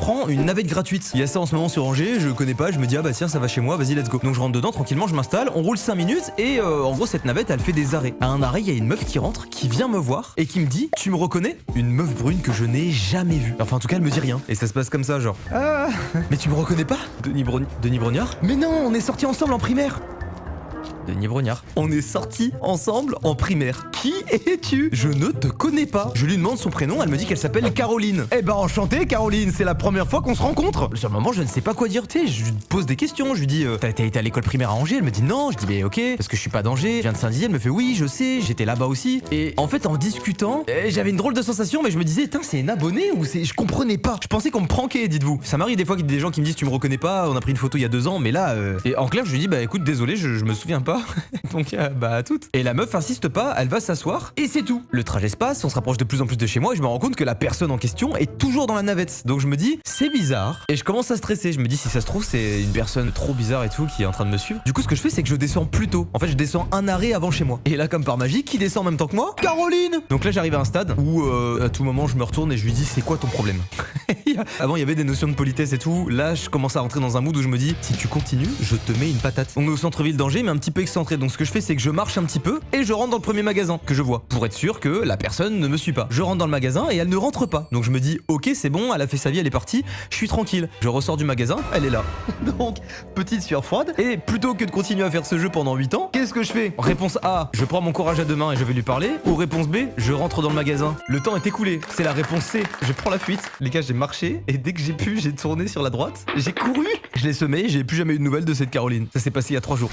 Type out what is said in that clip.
Prends une navette gratuite. Il y a ça en ce moment sur Angers, je connais pas, je me dis ah bah tiens ça va chez moi, vas-y let's go. Donc je rentre dedans tranquillement, je m'installe, on roule 5 minutes et en gros cette navette elle fait des arrêts. À un arrêt il y a une meuf qui rentre, qui vient me voir et qui me dit tu me reconnais? Une meuf brune que je n'ai jamais vue. Enfin en tout cas elle me dit rien. Et ça se passe comme ça genre ah mais tu me reconnais pas? Denis Brognard? Mais non on est sortis ensemble en primaire. Denis Brognard. On est sortis ensemble en primaire. Qui es-tu? Je ne te connais pas. Je lui demande son prénom, elle me dit qu'elle s'appelle Caroline. Eh ben enchanté Caroline, c'est la première fois qu'on se rencontre. Sur le moment je ne sais pas quoi dire, tu sais, je lui pose des questions, je lui dis t'as été à l'école primaire à Angers? Elle me dit non, je dis mais ok, parce que je suis pas d'Angers, je viens de Saint-Dizier, elle me fait oui je sais, j'étais là-bas aussi. Et en fait en discutant, j'avais une drôle de sensation mais je me disais putain c'est une abonnée ou c'est... Je comprenais pas. Je pensais qu'on me pranquait, dites-vous. Ça m'arrive des fois qu'il y a des gens qui me disent tu me reconnais pas, on a pris une photo il y a 2 ans, mais là... Et en clair je lui dis bah écoute désolé je me souviens pas. Donc bah à toutes. Et la meuf insiste pas, elle va s'asseoir et c'est tout. Le trajet se passe, on se rapproche de plus en plus de chez moi et je me rends compte que la personne en question est toujours dans la navette. Donc je me dis c'est bizarre et je commence à stresser. Je me dis si ça se trouve c'est une personne trop bizarre et tout qui est en train de me suivre. Du coup ce que je fais c'est que je descends plus tôt. En fait je descends un arrêt avant chez moi. Et là comme par magie qui descend en même temps que moi? Caroline. Donc là j'arrive à un stade où à tout moment je me retourne et je lui dis c'est quoi ton problème? Avant il y avait des notions de politesse et tout. Là je commence à rentrer dans un mood où je me dis si tu continues je te mets une patate. On est au centre-ville d'Angers mais un petit peu excentré. Donc ce que je fais c'est que je marche un petit peu et je rentre dans le premier magasin que je vois pour être sûr que la personne ne me suit pas. Je rentre dans le magasin et elle ne rentre pas. Donc je me dis ok c'est bon, elle a fait sa vie, elle est partie, je suis tranquille. Je ressors du magasin, elle est là. Donc petite sueur froide et plutôt que de continuer à faire ce jeu pendant 8 ans, qu'est-ce que je fais? Réponse A, je prends mon courage à 2 mains et je vais lui parler. Ou réponse B, je rentre dans le magasin. Le temps est écoulé, c'est la réponse C, je prends la fuite. Les gars j'ai marché et dès que j'ai pu j'ai tourné sur la droite, j'ai couru. Je l'ai semé, j'ai plus jamais eu de nouvelles de cette Caroline. Ça s'est passé il y a 3 jours.